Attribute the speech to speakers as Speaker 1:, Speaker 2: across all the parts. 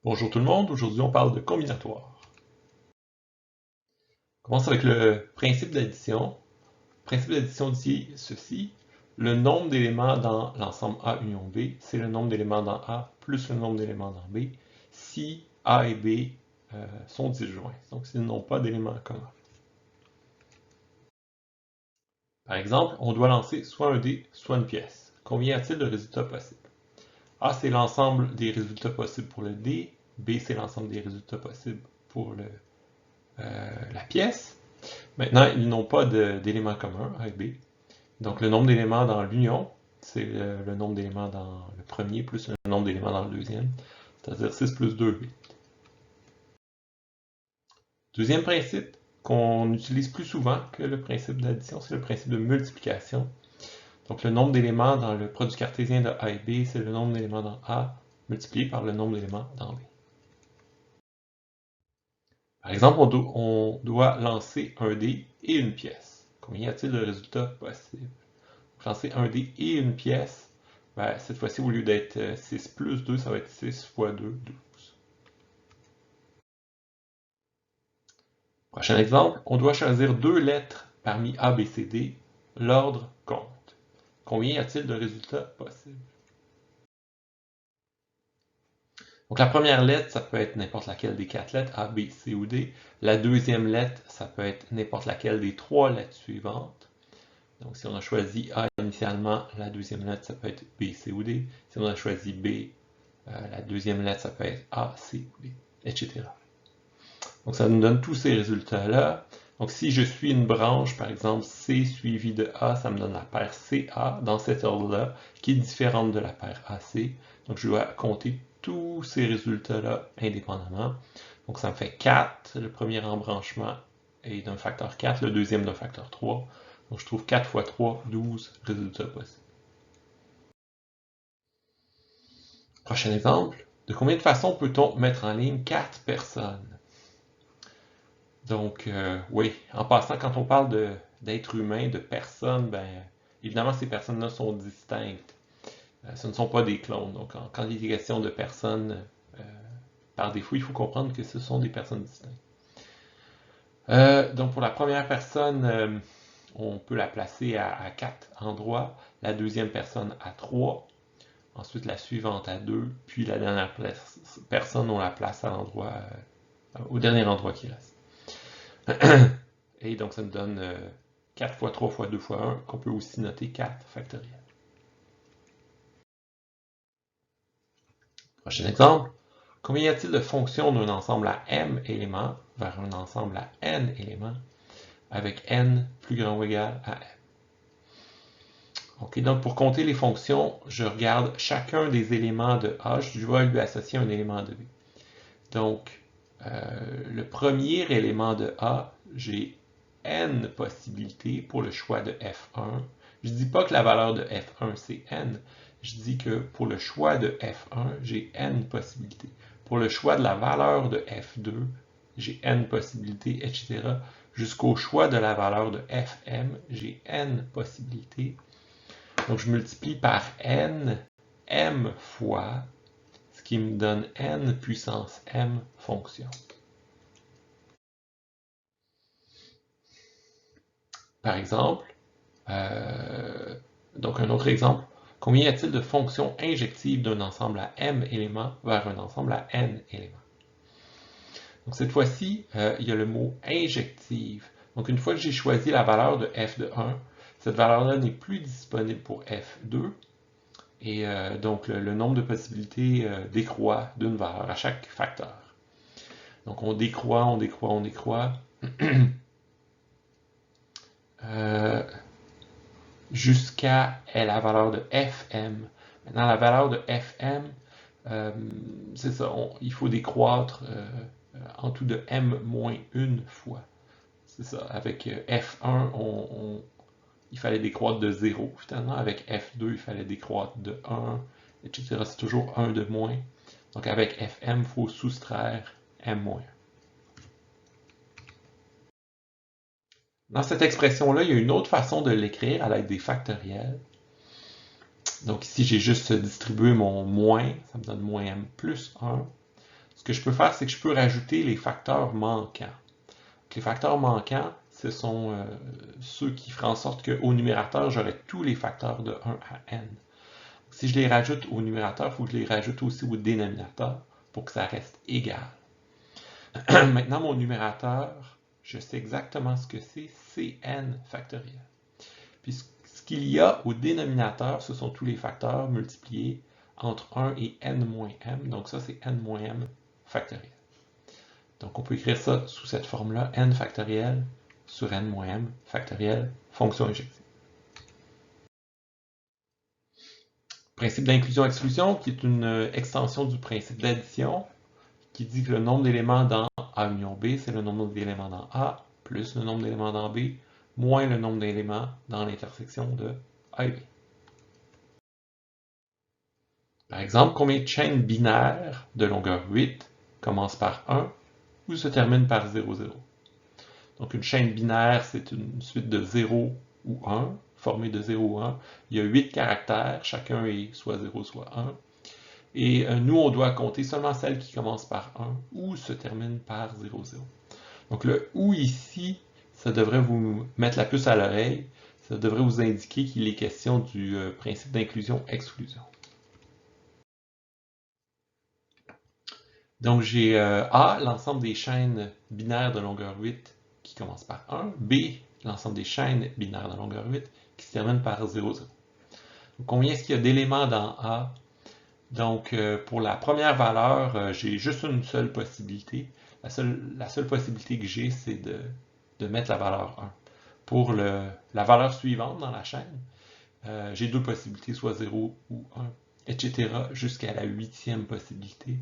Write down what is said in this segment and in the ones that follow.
Speaker 1: Bonjour tout le monde, aujourd'hui on parle de combinatoire. On commence avec le principe d'addition. Le principe d'addition dit ceci: le nombre d'éléments dans l'ensemble A union B, c'est le nombre d'éléments dans A plus le nombre d'éléments dans B, si A et B sont disjoints, donc s'ils n'ont pas d'éléments communs. Par exemple, on doit lancer soit un dé, soit une pièce. Combien y a-t-il de résultats possibles? A, c'est l'ensemble des résultats possibles pour le dé, B, c'est l'ensemble des résultats possibles pour la pièce. Maintenant, ils n'ont pas d'éléments communs, A et B. Donc, le nombre d'éléments dans l'union, c'est le nombre d'éléments dans le premier plus le nombre d'éléments dans le deuxième, c'est-à-dire 6 plus 2, 8. Deuxième principe, qu'on utilise plus souvent que le principe d'addition, c'est le principe de multiplication. Donc, le nombre d'éléments dans le produit cartésien de A et B, c'est le nombre d'éléments dans A multiplié par le nombre d'éléments dans B. Par exemple, on doit lancer un dé et une pièce. Combien y a-t-il de résultats possibles? Lancer un dé et une pièce, ben, cette fois-ci, au lieu d'être 6 plus 2, ça va être 6 fois 2, 12. Prochain exemple, on doit choisir deux lettres parmi A, B, C, D. L'ordre compte. Combien y a-t-il de résultats possibles? Donc la première lettre, ça peut être n'importe laquelle des quatre lettres, A, B, C ou D. La deuxième lettre, ça peut être n'importe laquelle des trois lettres suivantes. Donc si on a choisi A initialement, la deuxième lettre, ça peut être B, C ou D. Si on a choisi B, la deuxième lettre, ça peut être A, C ou D, etc. Donc ça nous donne tous ces résultats-là. Donc si je suis une branche, par exemple C suivi de A, ça me donne la paire CA dans cet ordre-là, qui est différente de la paire AC. Donc je dois compter tous ces résultats-là indépendamment. Donc ça me fait 4, le premier embranchement est d'un facteur 4, le deuxième d'un facteur 3. Donc je trouve 4 fois 3, 12 résultats possibles. Prochain exemple, de combien de façons peut-on mettre en ligne 4 personnes? Donc, oui, en passant, quand on parle d'êtres humains, de personnes, ben, évidemment, ces personnes-là sont distinctes. Ce ne sont pas des clones. Donc, quand il est question de personnes, par défaut, il faut comprendre que ce sont des personnes distinctes. Donc, pour la première personne, on peut la placer à 4 endroits, la deuxième personne à 3, ensuite la suivante à 2, puis la dernière personne, on la place à l'endroit, au dernier endroit qui reste. Et donc, ça nous donne 4 fois 3 fois 2 fois 1, qu'on peut aussi noter 4 factoriel. Prochain exemple. Combien y a-t-il de fonctions d'un ensemble à m éléments vers un ensemble à n éléments avec n plus grand ou égal à m? Ok, donc pour compter les fonctions, je regarde chacun des éléments de A, je vais lui associer un élément de B. Donc, le premier élément de A, j'ai n possibilités pour le choix de F1. Je ne dis pas que la valeur de F1 c'est n, je dis que pour le choix de F1, j'ai n possibilités. Pour le choix de la valeur de F2, j'ai n possibilités, etc. Jusqu'au choix de la valeur de Fm, j'ai n possibilités. Donc je multiplie par n, m fois, ce qui me donne n puissance m fonctions. Par exemple, donc un autre exemple, combien y a-t-il de fonctions injectives d'un ensemble à m éléments vers un ensemble à n éléments? Donc cette fois-ci, il y a le mot injective. Donc une fois que j'ai choisi la valeur de f de 1, cette valeur-là n'est plus disponible pour f2, et donc le nombre de possibilités décroît d'une valeur à chaque facteur. Donc on décroît, on décroît, on décroît. Jusqu'à la valeur de Fm. Maintenant, la valeur de Fm, c'est ça, il faut décroître en tout de m moins une fois. C'est ça, avec F1, il fallait décroître de 0, finalement. Avec F2, il fallait décroître de 1, etc. C'est toujours 1 de moins. Donc avec Fm, il faut soustraire m moins 1. Dans cette expression-là, il y a une autre façon de l'écrire à l'aide des factoriels. Donc ici, j'ai juste distribué mon moins, ça me donne moins m plus 1 ce que je peux faire, c'est que je peux rajouter les facteurs manquants. Donc, les facteurs manquants, ce sont ceux qui feront en sorte qu'au numérateur, j'aurai tous les facteurs de 1 à n. Si je les rajoute au numérateur, il faut que je les rajoute aussi au dénominateur pour que ça reste égal. Maintenant, mon numérateur, je sais exactement ce que c'est n factoriel. Puis ce qu'il y a au dénominateur, ce sont tous les facteurs multipliés entre 1 et n moins m. Donc ça, c'est n moins m factoriel. Donc on peut écrire ça sous cette forme-là, n factoriel sur n moins m factoriel, fonction injective. Principe d'inclusion-exclusion, qui est une extension du principe d'addition, qui dit que le nombre d'éléments dans A union B, c'est le nombre d'éléments dans A, plus le nombre d'éléments dans B, moins le nombre d'éléments dans l'intersection de A et B. Par exemple, combien de chaînes binaires de longueur 8 commencent par 1 ou se terminent par 0, 0? Donc une chaîne binaire, c'est une suite de 0 ou 1, formée de 0 ou 1. Il y a 8 caractères, chacun est soit 0, soit 1. Et nous, on doit compter seulement celles qui commencent par 1 ou se terminent par 0, 0. Donc le ou ici, ça devrait vous mettre la puce à l'oreille. Ça devrait vous indiquer qu'il est question du principe d'inclusion-exclusion. Donc j'ai A, l'ensemble des chaînes binaires de longueur 8 qui commencent par 1. B, l'ensemble des chaînes binaires de longueur 8 qui se terminent par 0, 0. Donc, combien est-ce qu'il y a d'éléments dans A? Donc, pour la première valeur, j'ai juste une seule possibilité. La seule possibilité que j'ai, c'est de mettre la valeur 1. Pour la valeur suivante dans la chaîne, j'ai deux possibilités, soit 0 ou 1, etc., jusqu'à la 8e possibilité.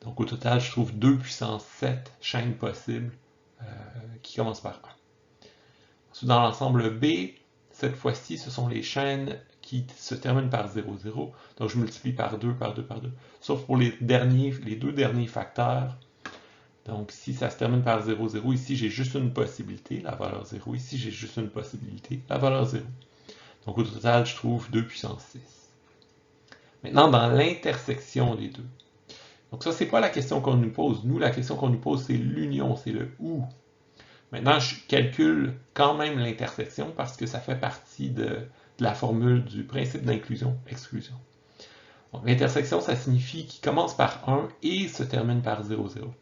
Speaker 1: Donc, au total, je trouve 2 puissance 7 chaînes possibles qui commencent par 1. Ensuite, dans l'ensemble B, cette fois-ci, ce sont les chaînes qui se terminent par 0, 0. Donc, je multiplie par 2, par 2, par 2. Sauf pour les deux derniers facteurs. Donc, si ça se termine par 0, 0, ici, j'ai juste une possibilité, la valeur 0. Ici, j'ai juste une possibilité, la valeur 0. Donc, au total, je trouve 2 puissance 6. Maintenant, dans l'intersection des deux. Donc, ça, c'est pas la question qu'on nous pose. Nous, la question qu'on nous pose, c'est l'union, c'est le « ou ». Maintenant, je calcule quand même l'intersection parce que ça fait partie de la formule du principe d'inclusion-exclusion. Donc, l'intersection, ça signifie qu'il commence par 1 et se termine par 0, 0.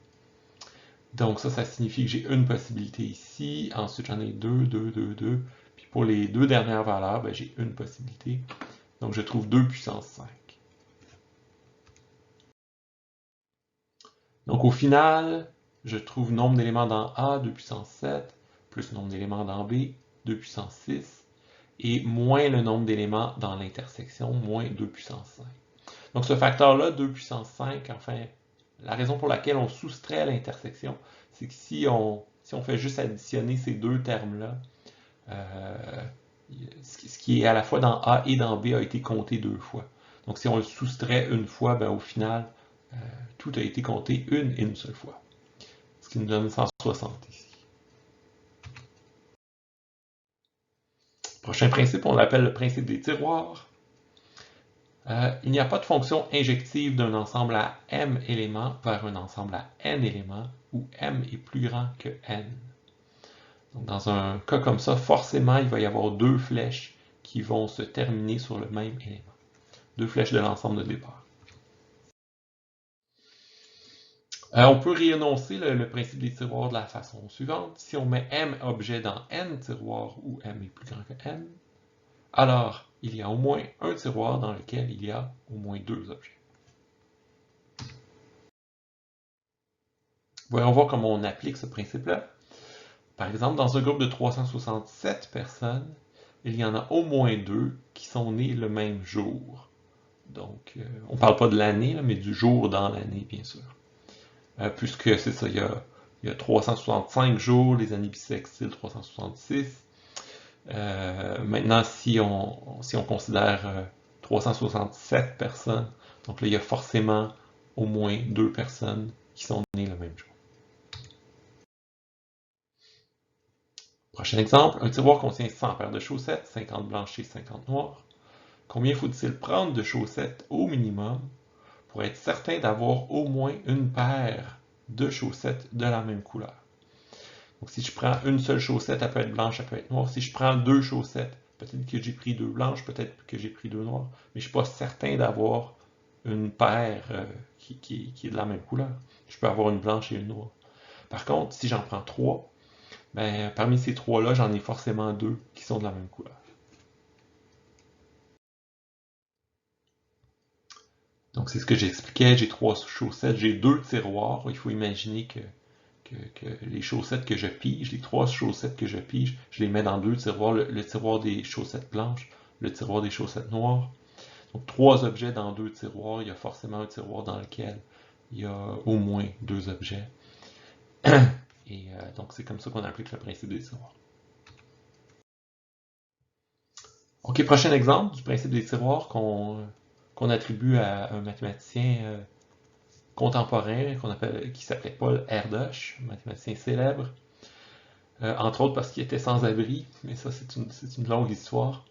Speaker 1: Donc, ça signifie que j'ai une possibilité ici. Ensuite, j'en ai 2, 2, 2, 2. Puis pour les deux dernières valeurs, ben, j'ai une possibilité. Donc, je trouve 2 puissance 5. Donc, au final, je trouve nombre d'éléments dans A, 2 puissance 7, plus nombre d'éléments dans B, 2 puissance 6, et moins le nombre d'éléments dans l'intersection, moins 2 puissance 5. Donc ce facteur-là, 2 puissance 5, enfin, la raison pour laquelle on soustrait l'intersection, c'est que si on fait juste additionner ces deux termes-là, ce qui est à la fois dans A et dans B a été compté deux fois. Donc si on le soustrait une fois, ben, au final, tout a été compté une et une seule fois. Ce qui nous donne 160 ici. Prochain principe, on l'appelle le principe des tiroirs. Il n'y a pas de fonction injective d'un ensemble à m éléments vers un ensemble à n éléments où m est plus grand que n. Donc, dans un cas comme ça, forcément, il va y avoir deux flèches qui vont se terminer sur le même élément. Deux flèches de l'ensemble de départ. On peut réénoncer le principe des tiroirs de la façon suivante. Si on met m objets dans n tiroirs où m est plus grand que n, alors il y a au moins un tiroir dans lequel il y a au moins deux objets. Voyons voir comment on applique ce principe-là. Par exemple, dans un groupe de 367 personnes, il y en a au moins deux qui sont nées le même jour. Donc, on ne parle pas de l'année, mais du jour dans l'année, bien sûr. Puisque c'est ça, il y a 365 jours, les années bissextiles 366. Maintenant, si on considère 367 personnes, donc là, il y a forcément au moins deux personnes qui sont nées le même jour. Prochain exemple, un tiroir contient 100 paires de chaussettes, 50 blanches et 50 noires. Combien faut-il prendre de chaussettes au minimum pour être certain d'avoir au moins une paire de chaussettes de la même couleur. Donc si je prends une seule chaussette, elle peut être blanche, elle peut être noire. Si je prends deux chaussettes, peut-être que j'ai pris deux blanches, peut-être que j'ai pris deux noires, mais je ne suis pas certain d'avoir une paire qui est de la même couleur. Je peux avoir une blanche et une noire. Par contre, si j'en prends trois, ben, parmi ces trois-là, j'en ai forcément deux qui sont de la même couleur. Donc c'est ce que j'expliquais, j'ai trois chaussettes, j'ai deux tiroirs. Il faut imaginer que les chaussettes que je pige, les trois chaussettes que je pige, je les mets dans deux tiroirs, le tiroir des chaussettes blanches, le tiroir des chaussettes noires. Donc trois objets dans deux tiroirs, il y a forcément un tiroir dans lequel il y a au moins deux objets. Et donc c'est comme ça qu'on applique le principe des tiroirs. Ok, prochain exemple du principe des tiroirs qu'on attribue à un mathématicien contemporain qui s'appelait Paul Erdős, un mathématicien célèbre, entre autres parce qu'il était sans abri, mais ça c'est une longue histoire.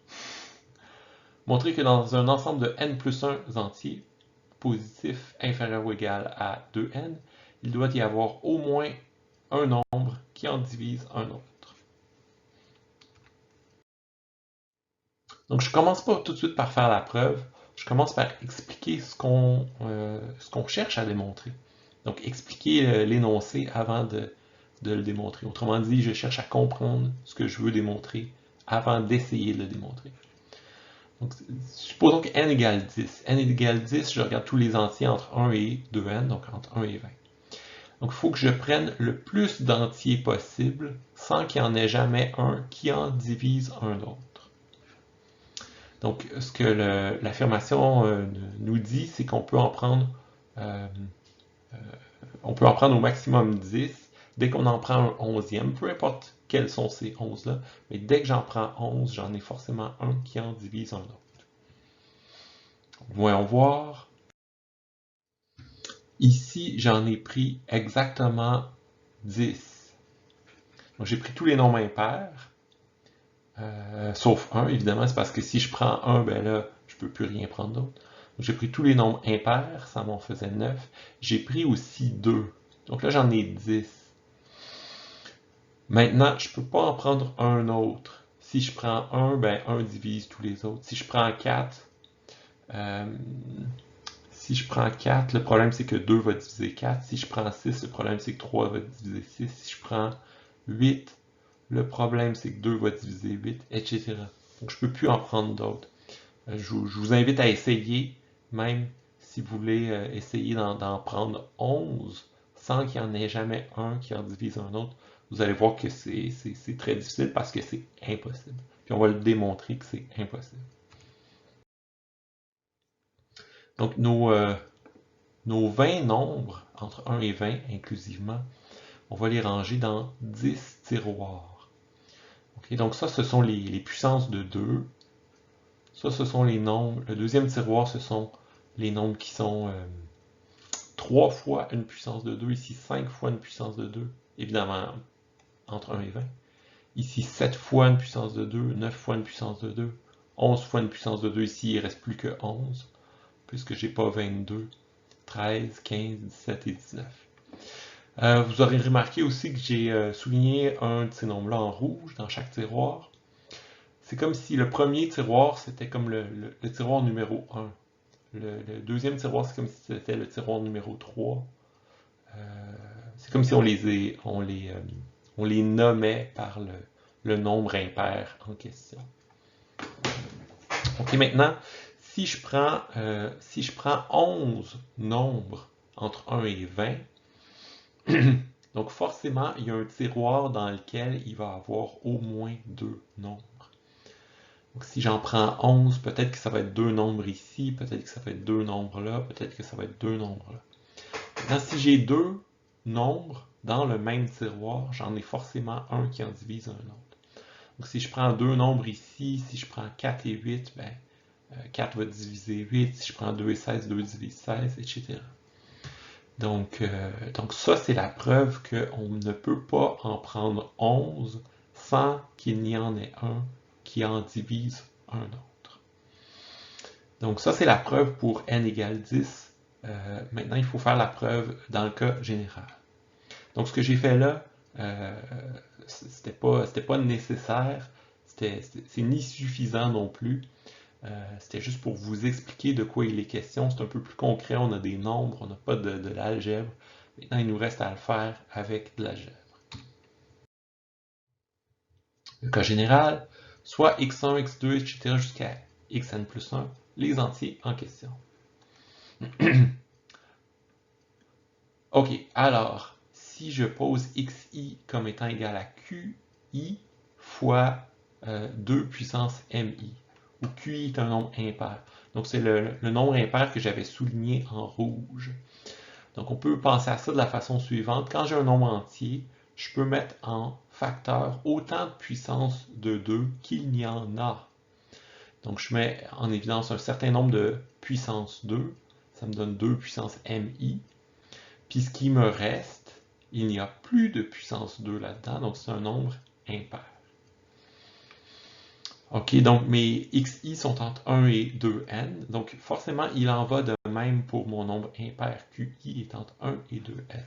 Speaker 1: Montrer que dans un ensemble de n plus 1 entiers, positif inférieur ou égal à 2n, il doit y avoir au moins un nombre qui en divise un autre. Donc je ne commence pas tout de suite par faire la preuve, je commence par expliquer ce qu'on cherche à démontrer. Donc expliquer l'énoncé avant de le démontrer. Autrement dit, je cherche à comprendre ce que je veux démontrer avant d'essayer de le démontrer. Donc, supposons que n égale 10. n égale 10, je regarde tous les entiers entre 1 et 2n, donc entre 1 et 20. Donc, il faut que je prenne le plus d'entiers possible sans qu'il n'y en ait jamais un qui en divise un autre. Donc, ce que l'affirmation nous dit, c'est qu'on peut en prendre au maximum 10. Dès qu'on en prend un 11e, peu importe quels sont ces 11-là, mais dès que j'en prends 11, j'en ai forcément un qui en divise un autre. Voyons voir. Ici, j'en ai pris exactement 10. Donc, j'ai pris tous les nombres impairs, sauf 1, évidemment, c'est parce que si je prends 1, ben là, je ne peux plus rien prendre d'autre. J'ai pris tous les nombres impairs, ça m'en faisait 9. J'ai pris aussi 2. Donc là, j'en ai 10. Maintenant, je ne peux pas en prendre un autre. Si je prends 1, ben 1 divise tous les autres. Si je prends 4, le problème c'est que 2 va diviser 4. Si je prends 6, le problème c'est que 3 va diviser 6. Si je prends 8, le problème c'est que 2 va diviser 8, etc. Donc je ne peux plus en prendre d'autres. Je vous invite à essayer, même si vous voulez essayer d'en prendre 11, sans qu'il n'y en ait jamais un qui en divise un autre. Vous allez voir que c'est très difficile parce que c'est impossible. Puis on va le démontrer que c'est impossible. Donc nos 20 nombres, entre 1 et 20 inclusivement, on va les ranger dans 10 tiroirs. Okay, donc ça, ce sont les puissances de 2. Ça, ce sont les nombres. Le deuxième tiroir, ce sont les nombres qui sont 3 fois une puissance de 2. Ici, 5 fois une puissance de 2. Évidemment, entre 1 et 20. Ici, 7 fois une puissance de 2, 9 fois une puissance de 2, 11 fois une puissance de 2. Ici, il ne reste plus que 11, puisque je n'ai pas 22, 13, 15, 17 et 19. Vous aurez remarqué aussi que j'ai souligné un de ces nombres-là en rouge dans chaque tiroir. C'est comme si le premier tiroir, c'était comme le tiroir numéro 1. Le deuxième tiroir, c'est comme si c'était le tiroir numéro 3. C'est comme si on les nommait par le nombre impair en question. Ok, maintenant, si je prends 11 nombres entre 1 et 20, donc forcément, il y a un tiroir dans lequel il va y avoir au moins 2 nombres. Donc si j'en prends 11, peut-être que ça va être 2 nombres ici, peut-être que ça va être 2 nombres là, peut-être que ça va être 2 nombres là. Maintenant, si j'ai 2 nombres dans le même tiroir, j'en ai forcément un qui en divise un autre. Donc si je prends 2 nombres ici, si je prends 4 et 8, ben, 4 va diviser 8, si je prends 2 et 16, 2 divise 16, etc. Donc ça, c'est la preuve qu'on ne peut pas en prendre 11 sans qu'il n'y en ait un qui en divise un autre. Donc ça, c'est la preuve pour n égale 10. maintenant, il faut faire la preuve dans le cas général. Donc, ce que j'ai fait là, c'était pas nécessaire, c'est ni suffisant non plus. C'était juste pour vous expliquer de quoi il est question. C'est un peu plus concret, on a des nombres, on n'a pas de l'algèbre. Maintenant, il nous reste à le faire avec de l'algèbre. Le cas général, soit x1, x2, etc. jusqu'à xn plus 1, les entiers en question. Ok, alors, si je pose xi comme étant égal à qi fois 2 puissance mi, où qi est un nombre impair. Donc c'est le nombre impair que j'avais souligné en rouge. Donc on peut penser à ça de la façon suivante. Quand j'ai un nombre entier, je peux mettre en facteur autant de puissance de 2 qu'il n'y en a. Donc je mets en évidence un certain nombre de puissance 2. Ça me donne 2 puissance mi. Puis ce qui me reste, il n'y a plus de puissance 2 là-dedans, donc c'est un nombre impair. Ok, donc mes xi sont entre 1 et 2n, donc forcément il en va de même pour mon nombre impair qi est entre 1 et 2n.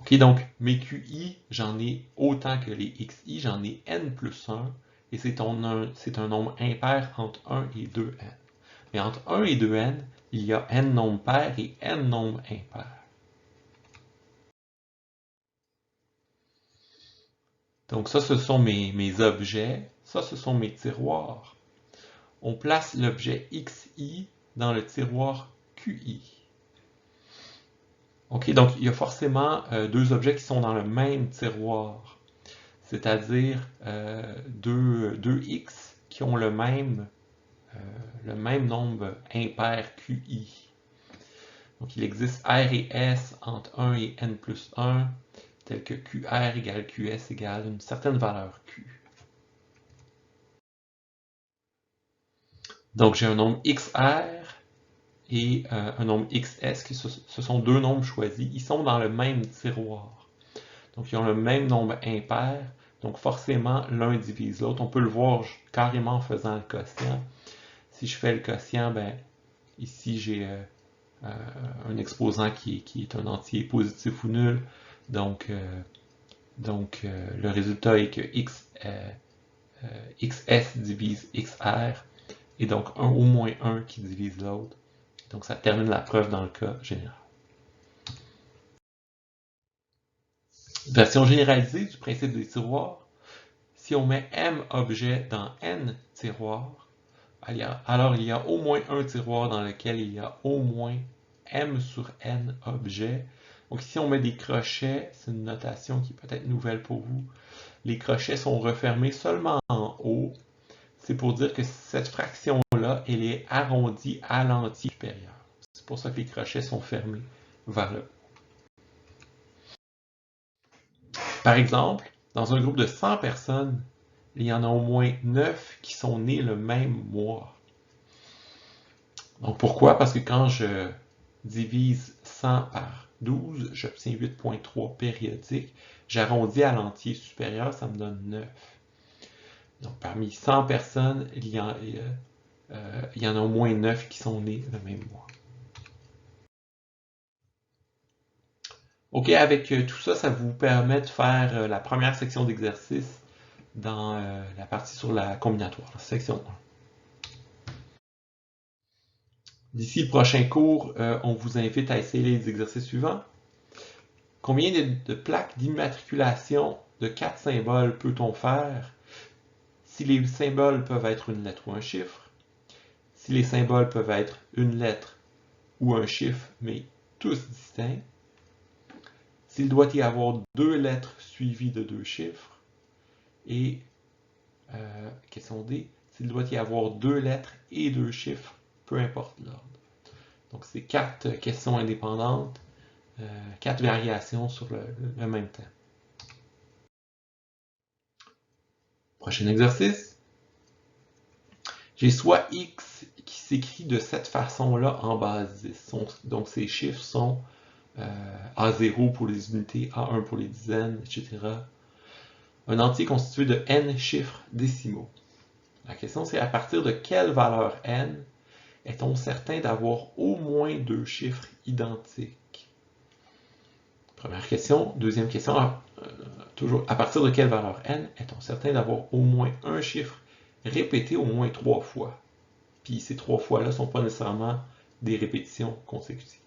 Speaker 1: Ok, donc mes qi, j'en ai autant que les xi, j'en ai n plus 1, et c'est un nombre impair entre 1 et 2n. Mais entre 1 et 2n, il y a n nombres pairs et n nombres impairs. Donc ça, ce sont mes objets. Ça, ce sont mes tiroirs. On place l'objet xi dans le tiroir qi. Ok, donc il y a forcément deux objets qui sont dans le même tiroir, c'est-à-dire deux x qui ont le même nombre impair qi. Donc il existe R et S entre 1 et n plus 1, tel que QR égale QS égale une certaine valeur Q. Donc j'ai un nombre XR et un nombre XS, qui ce sont deux nombres choisis. Ils sont dans le même tiroir. Donc ils ont le même nombre impair. Donc forcément, l'un divise l'autre. On peut le voir carrément en faisant le quotient. Si je fais le quotient, ben, ici j'ai un exposant qui est un entier positif ou nul. Donc le résultat est que XS divise XR, et donc au moins 1 qui divise l'autre. Donc ça termine la preuve dans le cas général. Version généralisée du principe des tiroirs. Si on met M objets dans N tiroirs, alors il y a au moins un tiroir dans lequel il y a au moins M sur N objets. Donc ici on met des crochets, c'est une notation qui est peut-être nouvelle pour vous. Les crochets sont refermés seulement en haut. C'est pour dire que cette fraction-là, elle est arrondie à l'entier supérieur. C'est pour ça que les crochets sont fermés vers le haut. Par exemple, dans un groupe de 100 personnes, il y en a au moins 9 qui sont nés le même mois. Donc pourquoi? Parce que quand je divise 100 par 12, j'obtiens 8,3 périodiques. J'arrondis à l'entier supérieur, ça me donne 9. Donc parmi 100 personnes, il y en a au moins 9 qui sont nés le même mois. Ok, avec tout ça, ça vous permet de faire la première section d'exercice dans la partie sur la combinatoire, la section 1. D'ici le prochain cours, on vous invite à essayer les exercices suivants. Combien de plaques d'immatriculation de 4 symboles peut-on faire si les symboles peuvent être une lettre ou un chiffre, si les symboles peuvent être une lettre ou un chiffre, mais tous distincts, s'il doit y avoir 2 lettres suivies de 2 chiffres, et question D, s'il doit y avoir 2 lettres et 2 chiffres, peu importe l'ordre. Donc c'est 4 questions indépendantes, 4 variations sur le même thème. Prochain exercice. J'ai soit x qui s'écrit de cette façon-là en base 10. Donc ces chiffres sont A0 pour les unités, A1 pour les dizaines, etc. Un entier constitué de n chiffres décimaux. La question c'est à partir de quelle valeur n Est-on certain d'avoir au moins deux chiffres identiques? Première question. Deuxième question, toujours à partir de quelle valeur n est-on certain d'avoir au moins un chiffre répété au moins 3 fois? Puis ces 3 fois-là ne sont pas nécessairement des répétitions consécutives.